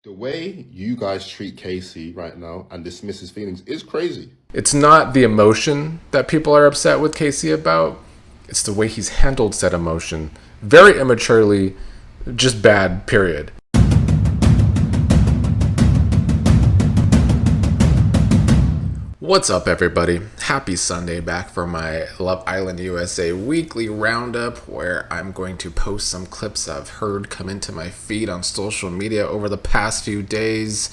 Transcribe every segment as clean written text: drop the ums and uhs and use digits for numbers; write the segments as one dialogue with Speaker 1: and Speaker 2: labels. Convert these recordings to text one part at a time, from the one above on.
Speaker 1: The way you guys treat Casey right now and dismiss his feelings is crazy.
Speaker 2: It's not the emotion that people are upset with Casey about. It's the way he's handled said emotion. Very immaturely, just bad, period. What's up, everybody? Happy Sunday, back for my Love Island USA weekly roundup, where I'm going to post some clips I've heard come into my feed on social media over the past few days,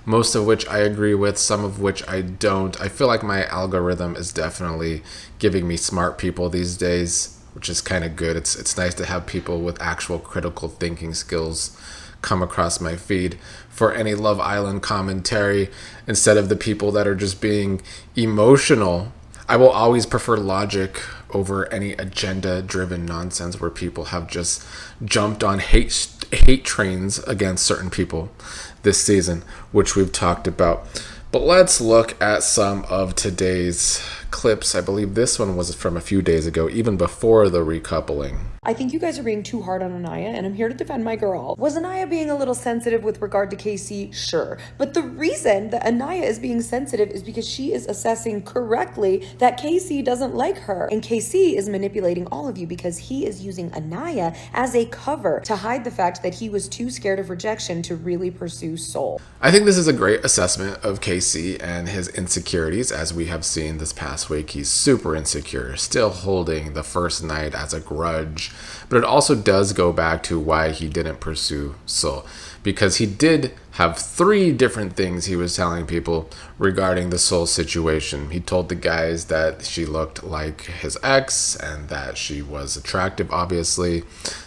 Speaker 2: most of which I agree with, some of which I don't. I feel like my algorithm is definitely giving me smart people these days, which is kind of good. It's nice to have people with actual critical thinking skills come across my feed for any Love Island commentary instead of the people that are just being emotional. I will always prefer logic over any agenda-driven nonsense where people have just jumped on hate trains against certain people this season, which we've talked about. But let's look at some of today's clips. I believe this one was from a few days ago, even before the recoupling.
Speaker 3: I think you guys are being too hard on Aniya, and I'm here to defend my girl. Was Aniya being a little sensitive with regard to Casey? Sure. But the reason that Aniya is being sensitive is because she is assessing correctly that Casey doesn't like her. And Casey is manipulating all of you because he is using Aniya as a cover to hide the fact that he was too scared of rejection to really pursue Soul.
Speaker 2: I think this is a great assessment of Casey and his insecurities. As we have seen this past week, he's super insecure, still holding the first night as a grudge. But it also does go back to why he didn't pursue Soul, because he did have 3 different things he was telling people regarding the Soul situation. He told the guys that she looked like his ex and that she was attractive, obviously.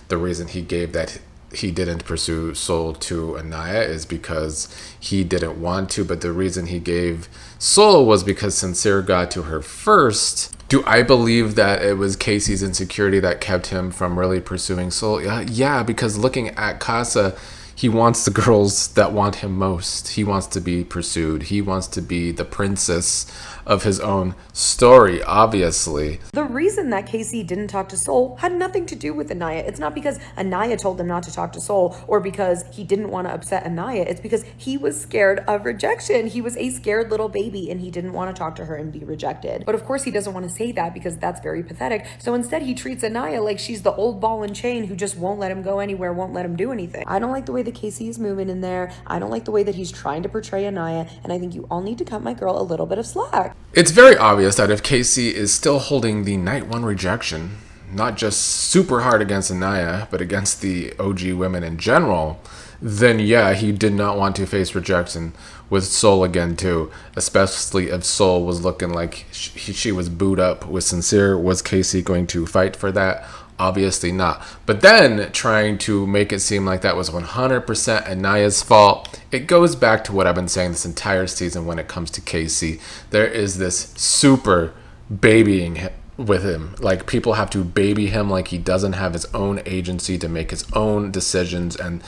Speaker 2: The reason he gave that he didn't pursue Soul to Aniya is because he didn't want to, but the reason he gave Soul was because Sincere got to her first. Do I believe that it was Casey's insecurity that kept him from really pursuing Soul? Yeah, because looking at Casa, he wants the girls that want him most. He wants to be pursued. He wants to be the princess of his own story, obviously.
Speaker 3: The reason that Casey didn't talk to Soul had nothing to do with Aniya. It's not because Aniya told him not to talk to Soul or because he didn't want to upset Aniya. It's because he was scared of rejection. He was a scared little baby and he didn't want to talk to her and be rejected. But of course he doesn't want to say that because that's very pathetic. So instead he treats Aniya like she's the old ball and chain who just won't let him go anywhere, won't let him do anything. I don't like the way that Casey is moving in there. I don't like the way that he's trying to portray Aniya, and I think you all need to cut my girl a little bit of slack.
Speaker 2: It's very obvious that if Casey is still holding the night 1 rejection, not just super hard against Aniya, but against the OG women in general, then yeah, he did not want to face rejection with Soul again too, especially if Soul was looking like she was booed up with Sincere. Was Casey going to fight for that? Obviously not. But then trying to make it seem like that was 100% Aniya's fault, it goes back to what I've been saying this entire season when it comes to Casey. There is this super babying with him. Like, people have to baby him like he doesn't have his own agency to make his own decisions, and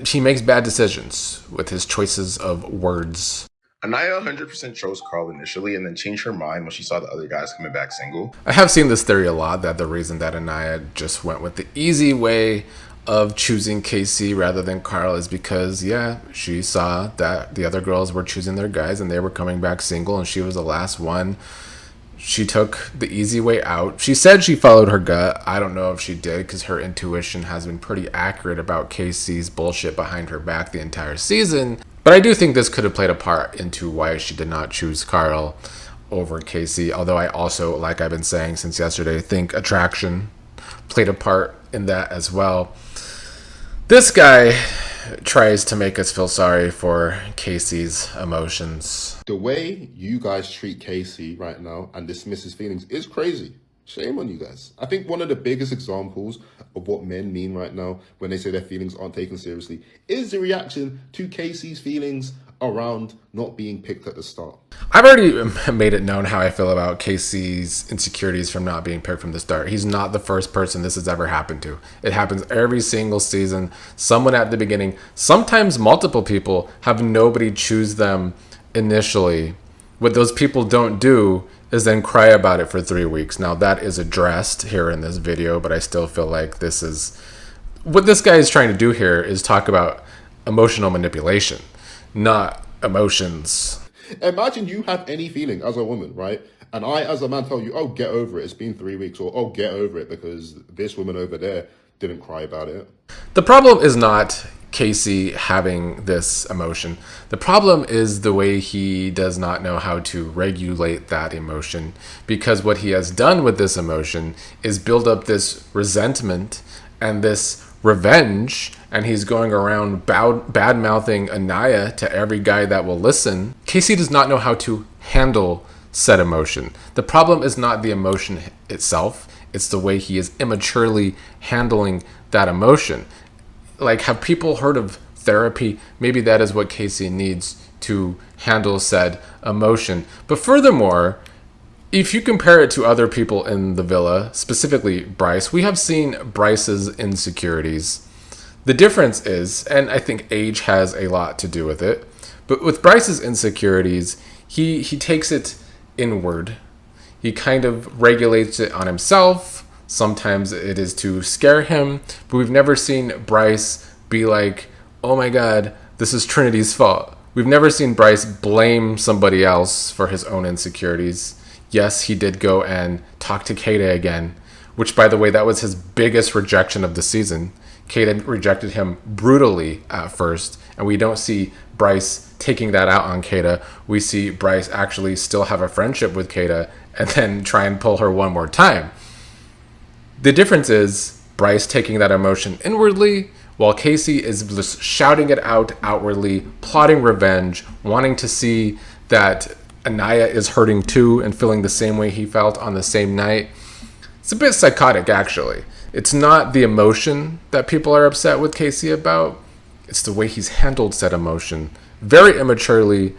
Speaker 2: he makes bad decisions with his choices of words.
Speaker 4: Aniya 100% chose Carl initially and then changed her mind when she saw the other guys coming back single.
Speaker 2: I have seen this theory a lot, that the reason that Aniya just went with the easy way of choosing Casey rather than Carl is because, yeah, she saw that the other girls were choosing their guys and they were coming back single and she was the last one. She took the easy way out. She said she followed her gut. I don't know if she did, because her intuition has been pretty accurate about Casey's bullshit behind her back the entire season. But I do think this could have played a part into why she did not choose Carl over Casey. Although I also, like I've been saying since yesterday, think attraction played a part in that as well. This guy tries to make us feel sorry for Casey's emotions.
Speaker 1: The way you guys treat Casey right now and dismiss his feelings is crazy. Shame on you guys. I think one of the biggest examples of what men mean right now when they say their feelings aren't taken seriously is the reaction to Casey's feelings around not being picked at the start.
Speaker 2: I've already made it known how I feel about Casey's insecurities from not being picked from the start. He's not the first person this has ever happened to. It happens every single season. Someone at the beginning, sometimes multiple people, have nobody choose them initially. What those people don't do is then cry about it for 3 weeks. Now, that is addressed here in this video, but I still feel like this is what this guy is trying to do here, is talk about emotional manipulation, not emotions.
Speaker 1: Imagine you have any feeling as a woman, right? And I, as a man, tell you, oh, get over it. It's been 3 weeks. Or, oh, get over it because this woman over there didn't cry about it.
Speaker 2: The problem is not Casey having this emotion. The problem is the way he does not know how to regulate that emotion, because what he has done with this emotion is build up this resentment and this revenge, and he's going around bad mouthing Aniya to every guy that will listen. Casey does not know how to handle said emotion. The problem is not the emotion itself, it's the way he is immaturely handling that emotion. Like, have people heard of therapy? Maybe that is what Casey needs to handle said emotion. But furthermore, if you compare it to other people in the villa, specifically Bryce, we have seen Bryce's insecurities. The difference is, and I think age has a lot to do with it, but with Bryce's insecurities, he takes it inward. He kind of regulates it on himself. Sometimes it is to scare him, but we've never seen Bryce be like, oh my God, this is Trinity's fault. We've never seen Bryce blame somebody else for his own insecurities. Yes, he did go and talk to Kata again, which, by the way, that was his biggest rejection of the season. Kata rejected him brutally at first, and we don't see Bryce taking that out on Kata. We see Bryce actually still have a friendship with Kata and then try and pull her one more time. The difference is Bryce taking that emotion inwardly, while Casey is just shouting it out outwardly, plotting revenge, wanting to see that Aniya is hurting too and feeling the same way he felt on the same night. It's a bit psychotic, actually. It's not the emotion that people are upset with Casey about. It's the way he's handled said emotion. Very immaturely,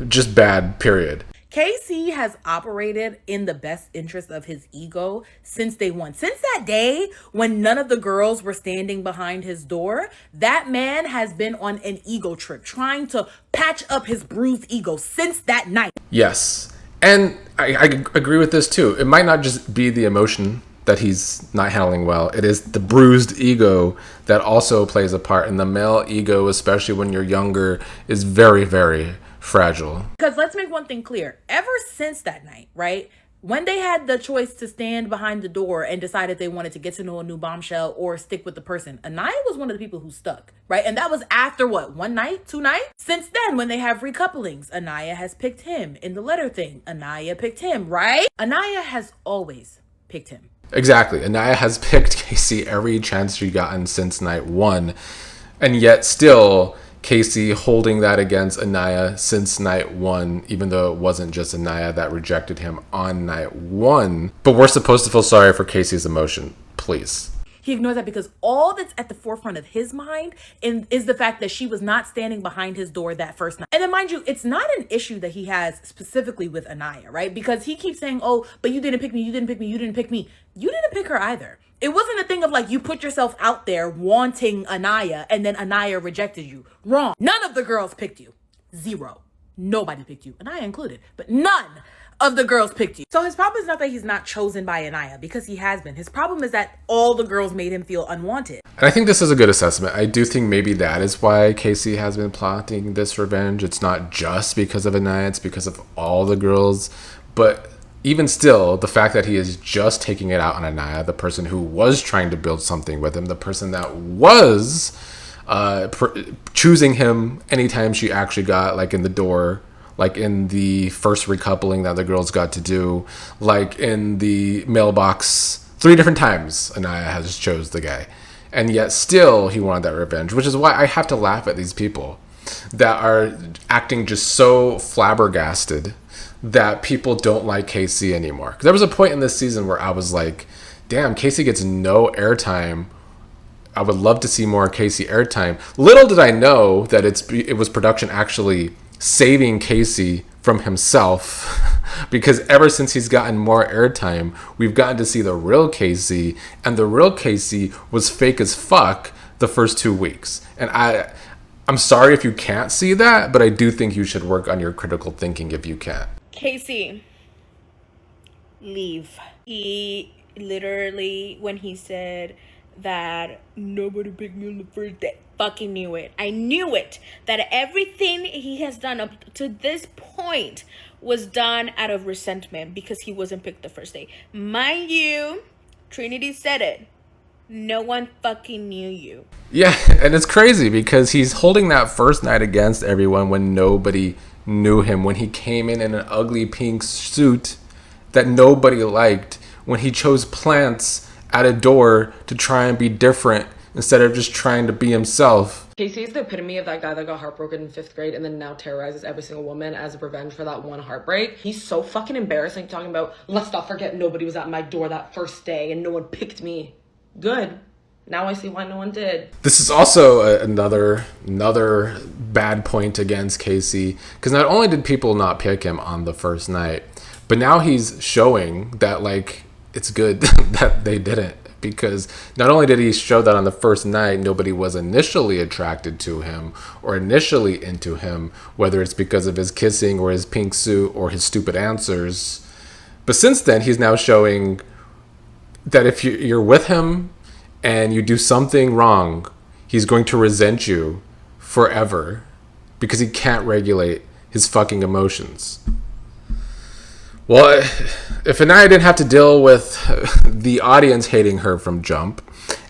Speaker 2: just bad, period.
Speaker 5: Casey has operated in the best interest of his ego since day one. Since that day when none of the girls were standing behind his door, that man has been on an ego trip, trying to patch up his bruised ego since that night.
Speaker 2: Yes. And I agree with this too. It might not just be the emotion that he's not handling well. It is the bruised ego that also plays a part. And the male ego, especially when you're younger, is very, very fragile.
Speaker 5: Because let's make one thing clear. Ever since that night, right, when they had the choice to stand behind the door and decide if they wanted to get to know a new bombshell or stick with the person, Aniya was one of the people who stuck, right? And that was after what, 1 night, 2 nights? Since then, when they have recouplings, Aniya has picked him. In the letter thing, Aniya picked him, right? Aniya has always picked him.
Speaker 2: Exactly. Aniya has picked Casey every chance she's gotten since night 1. And yet still, Casey holding that against Aniya since night 1, even though it wasn't just Aniya that rejected him on night 1. But we're supposed to feel sorry for Casey's emotion. Please.
Speaker 5: He ignores that because all that's at the forefront of his mind is the fact that she was not standing behind his door that first night. And then mind you, it's not an issue that he has specifically with Aniya, right? Because he keeps saying, oh, but you didn't pick me, you didn't pick me, you didn't pick me. You didn't pick her either. It wasn't a thing of like you put yourself out there wanting Aniya and then Aniya rejected you. Wrong. None of the girls picked you. 0. Nobody picked you. Aniya included. But none of the girls picked you. So his problem is not that he's not chosen by Aniya, because he has been. His problem is that all the girls made him feel unwanted.
Speaker 2: And I think this is a good assessment. I do think maybe that is why Casey has been plotting this revenge. It's not just because of Aniya, it's because of all the girls. But even still, the fact that he is just taking it out on Aniya, the person who was trying to build something with him, the person that was choosing him anytime she actually got like in the door, like in the first recoupling that the girls got to do, like in the mailbox, 3 different times Aniya has chose the guy. And yet still he wanted that revenge, which is why I have to laugh at these people that are acting just so flabbergasted that people don't like Casey anymore. There was a point in this season where I was like, damn, Casey gets no airtime. I would love to see more Casey airtime. Little did I know that it was production actually saving Casey from himself, because ever since he's gotten more airtime, we've gotten to see the real Casey, and the real Casey was fake as fuck the first 2 weeks. And I'm sorry if you can't see that, but I do think you should work on your critical thinking if you can.
Speaker 6: Casey, leave. He literally, when he said that nobody picked me on the first day. Fucking knew it. I knew it. That everything he has done up to this point was done out of resentment because he wasn't picked the first day. Mind you, Trinity said it. No one fucking knew you.
Speaker 2: Yeah, and it's crazy because he's holding that first night against everyone when nobody knew him, when he came in an ugly pink suit that nobody liked, when he chose plants at a door to try and be different instead of just trying to be himself.
Speaker 7: Casey is the epitome of that guy that got heartbroken in 5th grade and then now terrorizes every single woman as a revenge for that one heartbreak. He's so fucking embarrassing, talking about, let's not forget nobody was at my door that first day and no one picked me. Good. Now I see why no one did.
Speaker 2: This is also another bad point against Casey, because not only did people not pick him on the first night, but now he's showing that, like, it's good that they didn't, because not only did he show that on the first night nobody was initially attracted to him or initially into him, whether it's because of his kissing or his pink suit or his stupid answers, but since then he's now showing that if you're with him and you do something wrong, he's going to resent you forever because he can't regulate his fucking emotions. Well, if Aniya didn't have to deal with the audience hating her from jump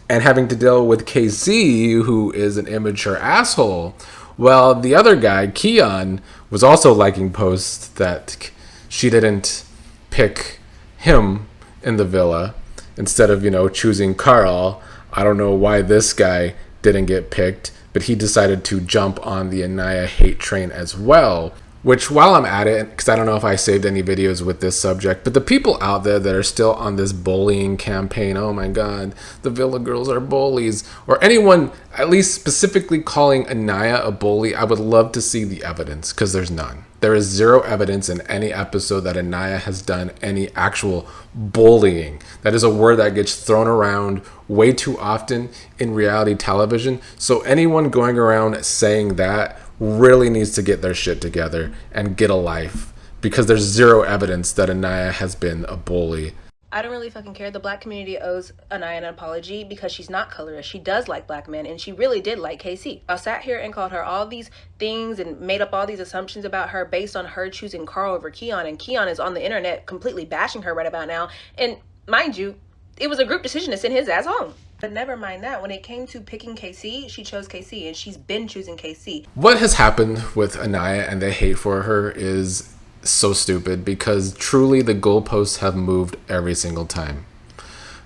Speaker 2: and having to deal with KC, who is an immature asshole, well, the other guy, Keon, was also liking posts that she didn't pick him in the villa instead of, choosing Carl. I don't know why this guy didn't get picked, but he decided to jump on the Aniya hate train as well. Which, while I'm at it, because I don't know if I saved any videos with this subject, but the people out there that are still on this bullying campaign, oh my god, the Villa girls are bullies, or anyone at least specifically calling Aniya a bully, I would love to see the evidence, because there's none. There is zero evidence in any episode that Aniya has done any actual bullying. That is a word that gets thrown around way too often in reality television. So anyone going around saying that really needs to get their shit together and get a life, because there's zero evidence that Aniya has been a bully.
Speaker 8: I don't really fucking care. The black community owes Aniya an apology because she's not colorist. She does like black men, and she really did like KC. I sat here and called her all these things and made up all these assumptions about her based on her choosing Carl over Keon, and Keon is on the internet completely bashing her right about now. And mind you, it was a group decision to send his ass home. But never mind that. When it came to picking KC, she chose KC, and she's been choosing KC.
Speaker 2: What has happened with Aniya and the hate for her is so stupid, because truly the goalposts have moved every single time.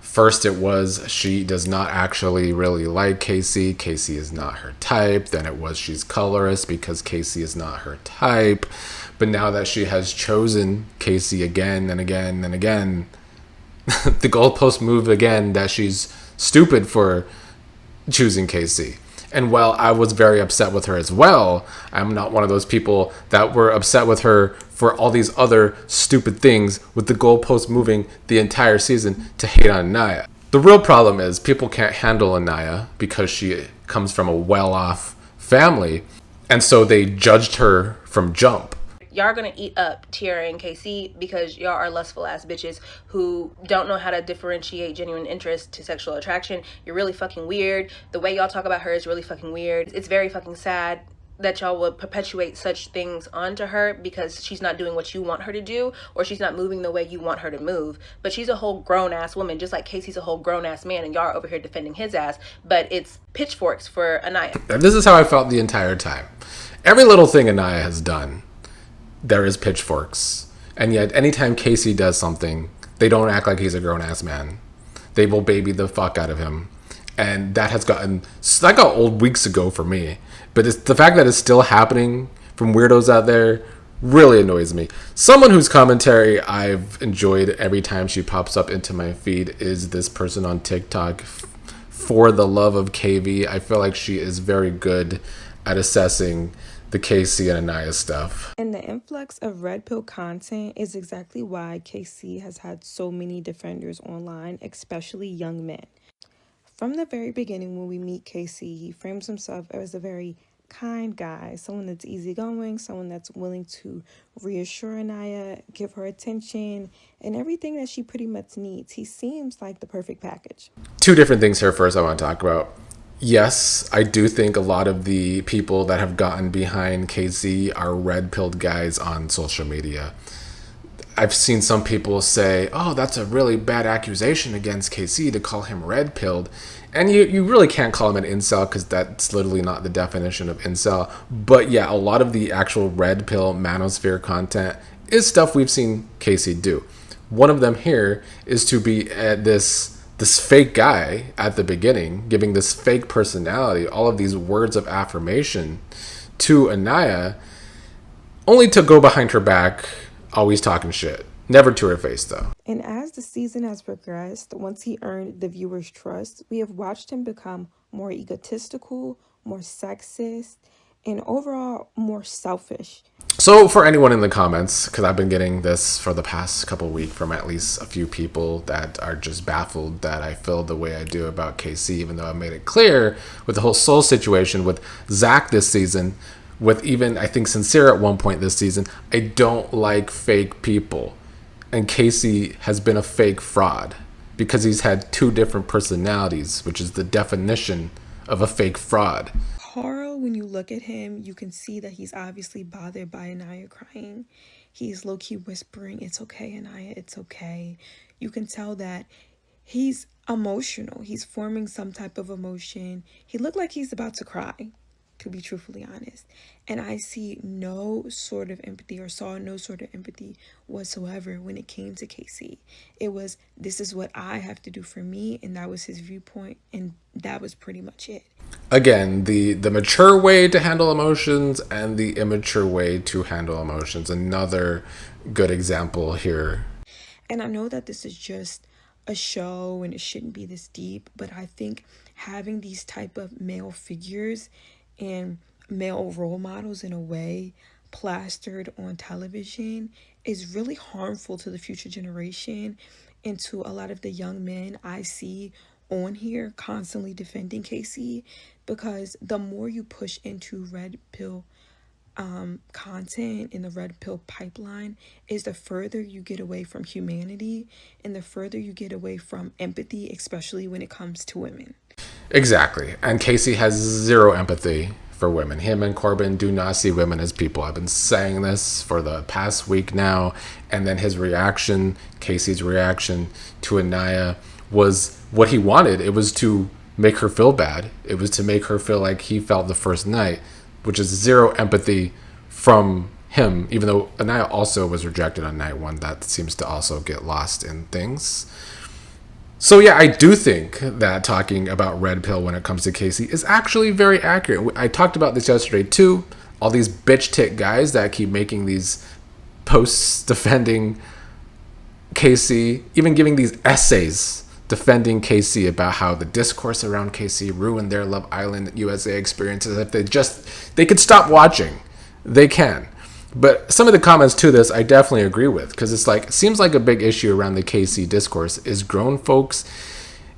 Speaker 2: First it was she does not actually really like Casey. Casey is not her type. Then it was she's colorist because Casey is not her type. But now that she has chosen Casey again and again and again, the goalposts move again that she's stupid for choosing Casey. And while I was very upset with her as well, I'm not one of those people that were upset with her for all these other stupid things with the goalposts moving the entire season to hate on Aniya. The real problem is people can't handle Aniya because she comes from a well-off family, and so they judged her from jump.
Speaker 8: Y'all are gonna eat up Tiara and KC because y'all are lustful ass bitches who don't know how to differentiate genuine interest to sexual attraction. You're really fucking weird. The way y'all talk about her is really fucking weird. It's very fucking sad that y'all would perpetuate such things onto her because she's not doing what you want her to do, or she's not moving the way you want her to move. But she's a whole grown ass woman, just like Casey's a whole grown ass man, and y'all are over here defending his ass, but it's pitchforks for Aniya.
Speaker 2: And this is how I felt the entire time. Every little thing Aniya has done, there is pitchforks. And yet anytime Casey does something, they don't act like he's a grown-ass man. They will baby the fuck out of him. And that got old weeks ago for me. But it's the fact that it's still happening from weirdos out there really annoys me. Someone whose commentary I've enjoyed every time she pops up into my feed is this person on TikTok, For the Love of KV. I feel like she is very good at assessing the KC and Aniya stuff.
Speaker 9: And the influx of red pill content is exactly why KC has had so many defenders online, especially young men. From the very beginning when we meet KC, he frames himself as a very kind guy, someone that's easygoing, someone that's willing to reassure Aniya, give her attention, and everything that she pretty much needs. He seems like the perfect package.
Speaker 2: Two different things here first I want to talk about. Yes, I do think a lot of the people that have gotten behind KZ are red-pilled guys on social media. I've seen some people say, oh, that's a really bad accusation against KC to call him red-pilled. And you really can't call him an incel because that's literally not the definition of incel. But yeah, a lot of the actual red pill manosphere content is stuff we've seen KC do. One of them here is to be this fake guy at the beginning, giving this fake personality all of these words of affirmation to Aniya, only to go behind her back, always talking shit. Never to her face, though.
Speaker 9: And as the season has progressed, once he earned the viewers' trust, we have watched him become more egotistical, more sexist, and overall more selfish.
Speaker 2: So for anyone in the comments, because I've been getting this for the past couple weeks from at least a few people that are just baffled that I feel the way I do about KC, even though I made it clear with the whole soul situation with Zach this season, with even I think Sincere at one point this season, I don't like fake people. And Casey has been a fake fraud because he's had two different personalities, which is the definition of a fake fraud.
Speaker 9: Carl, when you look at him, you can see that he's obviously bothered by Aniya crying. He's low-key whispering, "It's okay, Aniya, it's okay." You can tell that he's emotional. He's forming some type of emotion. He looked like he's about to cry, to be truthfully honest. And I see no sort of empathy, or saw no sort of empathy whatsoever when it came to KC. It was, this is what I have to do for me, and that was his viewpoint, and that was pretty much it.
Speaker 2: Again, the mature way to handle emotions and the immature way to handle emotions. Another good example here.
Speaker 9: And I know that this is just a show and it shouldn't be this deep, but I think having these type of male figures and male role models in a way plastered on television is really harmful to the future generation and to a lot of the young men I see on here constantly defending KC, because the more you push into red pill content in the red pill pipeline is the further you get away from humanity and the further you get away from empathy, especially when it comes to women.
Speaker 2: Exactly. And Casey has zero empathy for women. Him and Corbin do not see women as people. I've been saying this for the past week now. And then his reaction, Casey's reaction to Aniya, was what he wanted. It was to make her feel bad. It was to make her feel like he felt the first night, which is zero empathy from him, even though Aniya also was rejected on night one. That seems to also get lost in things. So yeah, I do think that talking about red pill when it comes to Casey is actually very accurate. I talked about this yesterday too. All these bitch tit guys that keep making these posts defending Casey, even giving these essays defending KC about how the discourse around KC ruined their Love Island USA experiences. If they could stop watching, they can. But some of the comments to this I definitely agree with, because it seems like a big issue around the KC discourse is grown folks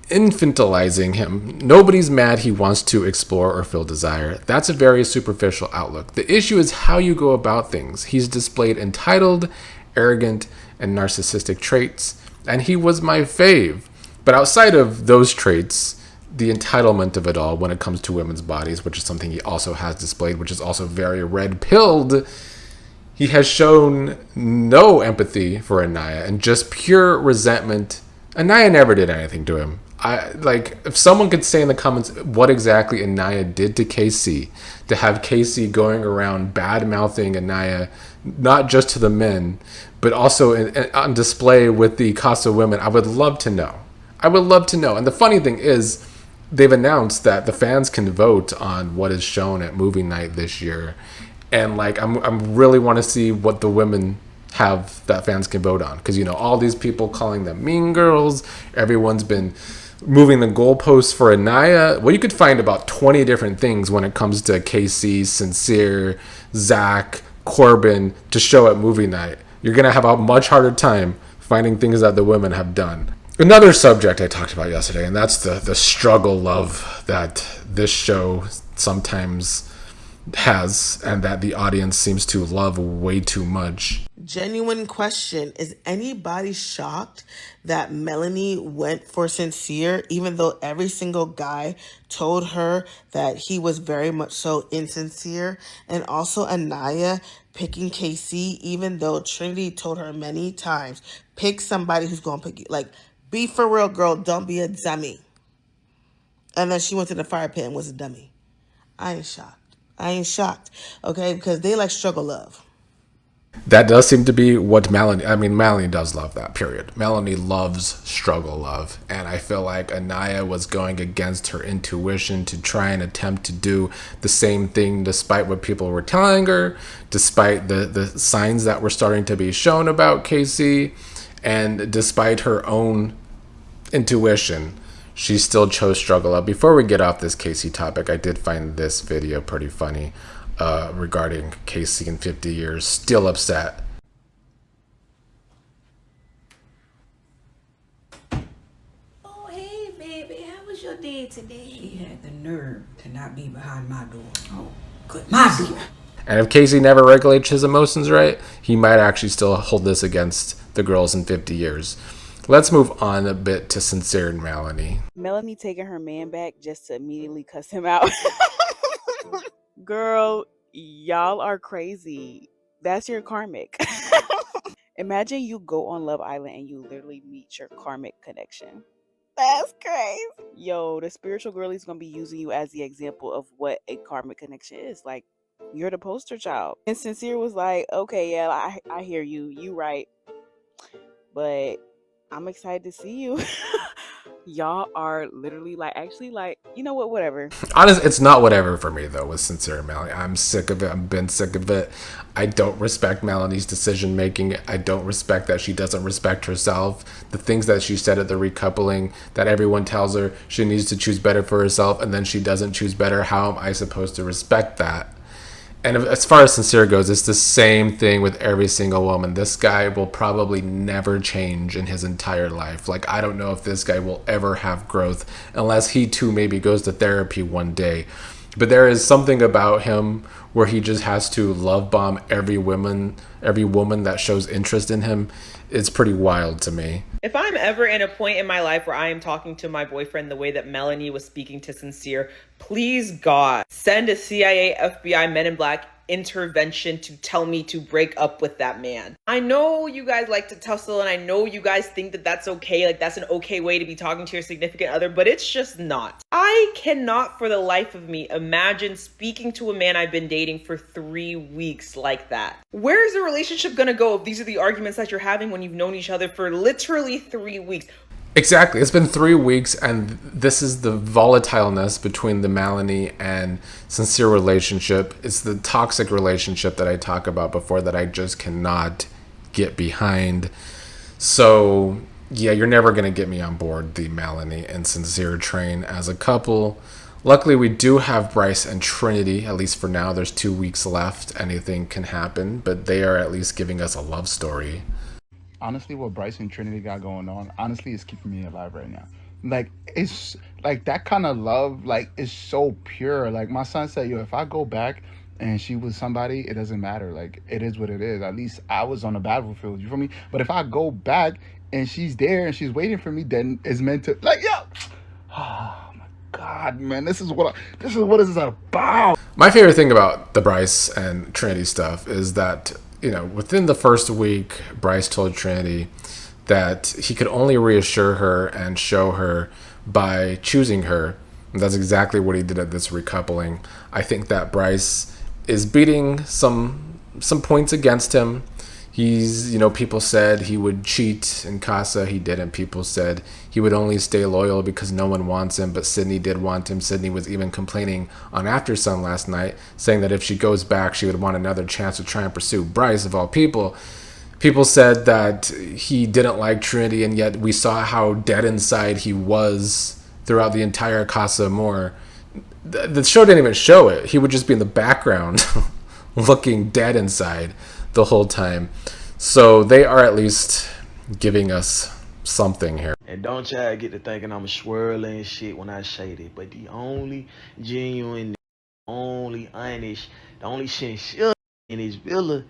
Speaker 2: infantilizing him. Nobody's mad he wants to explore or feel desire. That's a very superficial outlook. The issue is how you go about things. He's displayed entitled, arrogant, and narcissistic traits, and he was my fave. But outside of those traits, the entitlement of it all when it comes to women's bodies, which is something he also has displayed, which is also very red-pilled, he has shown no empathy for Aniya and just pure resentment. Aniya never did anything to him. If someone could say in the comments what exactly Aniya did to KC, to have KC going around bad-mouthing Aniya, not just to the men, but also on display with the Casa women, I would love to know. I would love to know. And the funny thing is, they've announced that the fans can vote on what is shown at movie night this year. And I'm really want to see what the women have that fans can vote on, because all these people calling them mean girls, everyone's been moving the goalposts for Aniya. Well, you could find about 20 different things when it comes to KC, Sincere, Zach, Corbin to show at movie night. You're gonna have a much harder time finding things that the women have done. Another subject I talked about yesterday, and that's the struggle love that this show sometimes has and that the audience seems to love way too much.
Speaker 10: Genuine question. Is anybody shocked that Melanie went for Sincere, even though every single guy told her that he was very much so insincere? And also Aniya picking KC, even though Trinity told her many times, pick somebody who's going to pick you. Like, be for real, girl. Don't be a dummy. And then she went to the fire pit and was a dummy. I ain't shocked. I ain't shocked. Okay? Because they like struggle love.
Speaker 2: That does seem to be what Melanie does love that, period. Melanie loves struggle love. And I feel like Aniya was going against her intuition to try and attempt to do the same thing despite what people were telling her, despite the signs that were starting to be shown about Casey, and despite her own intuition. She still chose struggle love. Before we get off this Casey topic, I did find this video pretty funny. Regarding Casey in 50 years, still upset.
Speaker 11: Oh, hey, baby, how was your day today? He had the nerve to not be behind my door. Oh, good. My door.
Speaker 2: And if Casey never regulates his emotions right, he might actually still hold this against the girls in 50 years. Let's move on a bit to Sincere and Melanie.
Speaker 12: Melanie taking her man back just to immediately cuss him out. Girl, y'all are crazy. That's your karmic. Imagine you go on Love Island and you literally meet your karmic connection. That's crazy. Yo, the spiritual girlie's gonna be using you as the example of what a karmic connection is. Like, you're the poster child. And Sincere was like, okay, yeah, I hear you. You right. But I'm excited to see you. Y'all are literally like, you know what, whatever.
Speaker 2: Honestly, it's not whatever for me though with Sincere and Melanie. I'm sick of it. I've been sick of it. I don't respect Melanie's decision making. I don't respect that she doesn't respect herself. The things that she said at the recoupling, that everyone tells her she needs to choose better for herself, and then she doesn't choose better. How am I supposed to respect that? And as far as Sincere goes, it's the same thing with every single woman. This guy will probably never change in his entire life. Like, I don't know if this guy will ever have growth unless he too maybe goes to therapy one day. But there is something about him where he just has to love bomb every woman that shows interest in him. It's pretty wild to me.
Speaker 13: If I'm ever in a point in my life where I am talking to my boyfriend the way that Melanie was speaking to Sincere, please God, send a CIA, FBI, Men in Black intervention to tell me to break up with that man. I know you guys like to tussle and I know you guys think that that's okay, like that's an okay way to be talking to your significant other, but it's just not. I cannot for the life of me imagine speaking to a man I've been dating for 3 weeks like that. Where is the relationship gonna go if these are the arguments that you're having when you've known each other for literally 3 weeks?
Speaker 2: Exactly. It's been 3 weeks, and this is the volatileness between the Melanie and Sincere relationship. It's the toxic relationship that I talk about before that I just cannot get behind. So, yeah, you're never going to get me on board the Melanie and Sincere train as a couple. Luckily, we do have Bryce and Trinity, at least for now. There's 2 weeks left. Anything can happen, but they are at least giving us a love story.
Speaker 14: Honestly, what Bryce and Trinity got going on, honestly, is keeping me alive right now. Like, it's like that kind of love, like, is so pure. Like, my son said, yo, if I go back and she was somebody, it doesn't matter. Like, it is what it is. At least I was on the battlefield, you feel me? But if I go back and she's there and she's waiting for me, then it's meant to, like, yo, oh my God, man, this is what this is about.
Speaker 2: My favorite thing about the Bryce and Trinity stuff is that, you know, within the first week, Bryce told Trinity that he could only reassure her and show her by choosing her. And that's exactly what he did at this recoupling. I think that Bryce is beating some points against him. He's, you know, people said he would cheat in Casa. He didn't. People said he would only stay loyal because no one wants him, but Sydney did want him. Sydney was even complaining on After Sun last night, saying that if she goes back, she would want another chance to try and pursue Bryce, of all people. People said that he didn't like Trinity, and yet we saw how dead inside he was throughout the entire Casa Amor. The show didn't even show it. He would just be in the background looking dead inside the whole time. So they are at least giving us something here.
Speaker 15: And don't y'all get to thinking I'm swirling shit when I say that, but the only genuine only honest, the only sincere in his villa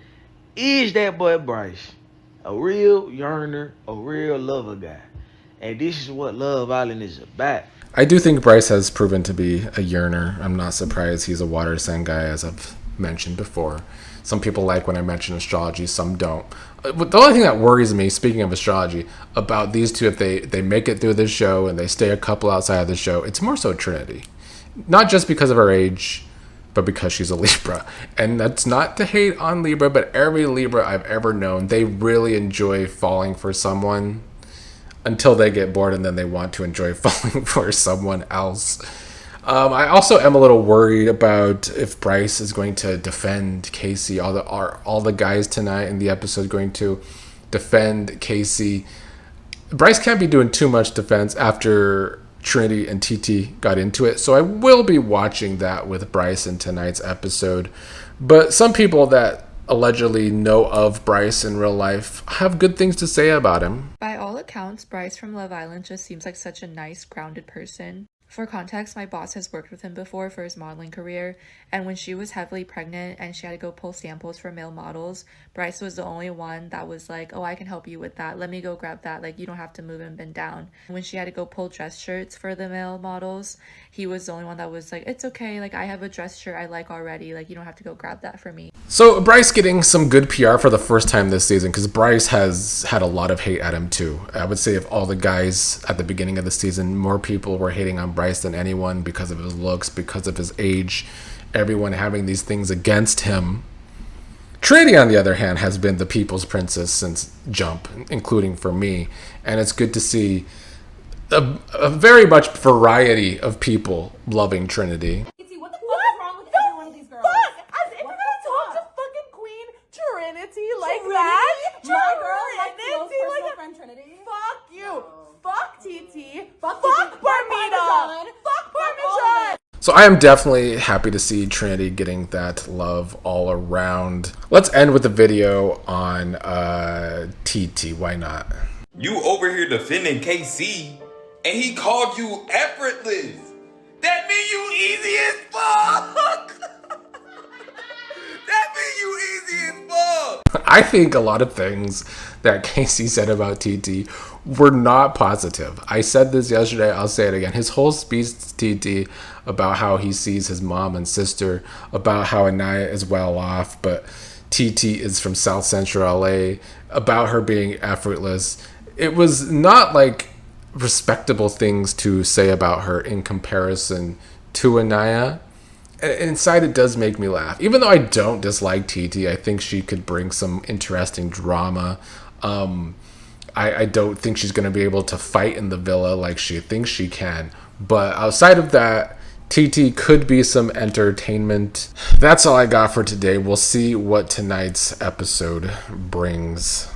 Speaker 15: is that boy Bryce. A real yearner, a real lover guy. And this is what Love Island is about.
Speaker 2: I do think Bryce has proven to be a yearner. I'm not surprised he's a water sign guy, as I've mentioned before. Some people like when I mention astrology, some don't. But the only thing that worries me, speaking of astrology, about these two, if they make it through this show and they stay a couple outside of the show, it's more so Trinity. Not just because of her age, but because she's a Libra. And that's not to hate on Libra, but every Libra I've ever known, they really enjoy falling for someone until they get bored and then they want to enjoy falling for someone else. I also am a little worried about if Bryce is going to defend Casey. All the guys tonight in the episode going to defend Casey. Bryce can't be doing too much defense after Trinity and Titi got into it, so I will be watching that with Bryce in tonight's episode. But some people that allegedly know of Bryce in real life have good things to say about him.
Speaker 16: By all accounts, Bryce from Love Island just seems like such a nice, grounded person. For context, my boss has worked with him before for his modeling career, and when she was heavily pregnant and she had to go pull samples for male models, Bryce was the only one that was like, oh, I can help you with that. Let me go grab that. Like, you don't have to move and bend down. When she had to go pull dress shirts for the male models, he was the only one that was like, it's okay. Like, I have a dress shirt I like already. Like, you don't have to go grab that for me.
Speaker 2: So Bryce getting some good PR for the first time this season, because Bryce has had a lot of hate at him too. I would say of all the guys at the beginning of the season, more people were hating on Bryce than anyone because of his looks, because of his age, everyone having these things against him. Trinity, on the other hand, has been the people's princess since Jump, including for me. And it's good to see a very much variety of people loving Trinity.
Speaker 5: What the fuck is wrong with every one of these girls? Fuck! As if you're gonna talk to fucking Queen Trinity like that?
Speaker 7: My girl, my close
Speaker 5: Trinity
Speaker 7: personal
Speaker 5: like
Speaker 7: friend Trinity.
Speaker 5: Fuck you! Fuck Titi!
Speaker 7: Fuck
Speaker 5: Parmesan! Fuck Parmesan!
Speaker 2: So I am definitely happy to see Trinity getting that love all around. Let's end with the video on Titi. Why not?
Speaker 17: You over here defending KC, and he called you effortless. That mean you easy as fuck. That mean you easy as fuck.
Speaker 2: I think a lot of things that Casey said about Titi were not positive. I said this yesterday, I'll say it again. His whole speech to Titi about how he sees his mom and sister, about how Aniya is well off, but Titi is from South Central LA, about her being effortless. It was not like respectable things to say about her in comparison to Aniya. Inside it does make me laugh. Even though I don't dislike Titi, I think she could bring some interesting drama. I don't think she's going to be able to fight in the villa like she thinks she can. But outside of that, Titi could be some entertainment. That's all I got for today. We'll see what tonight's episode brings.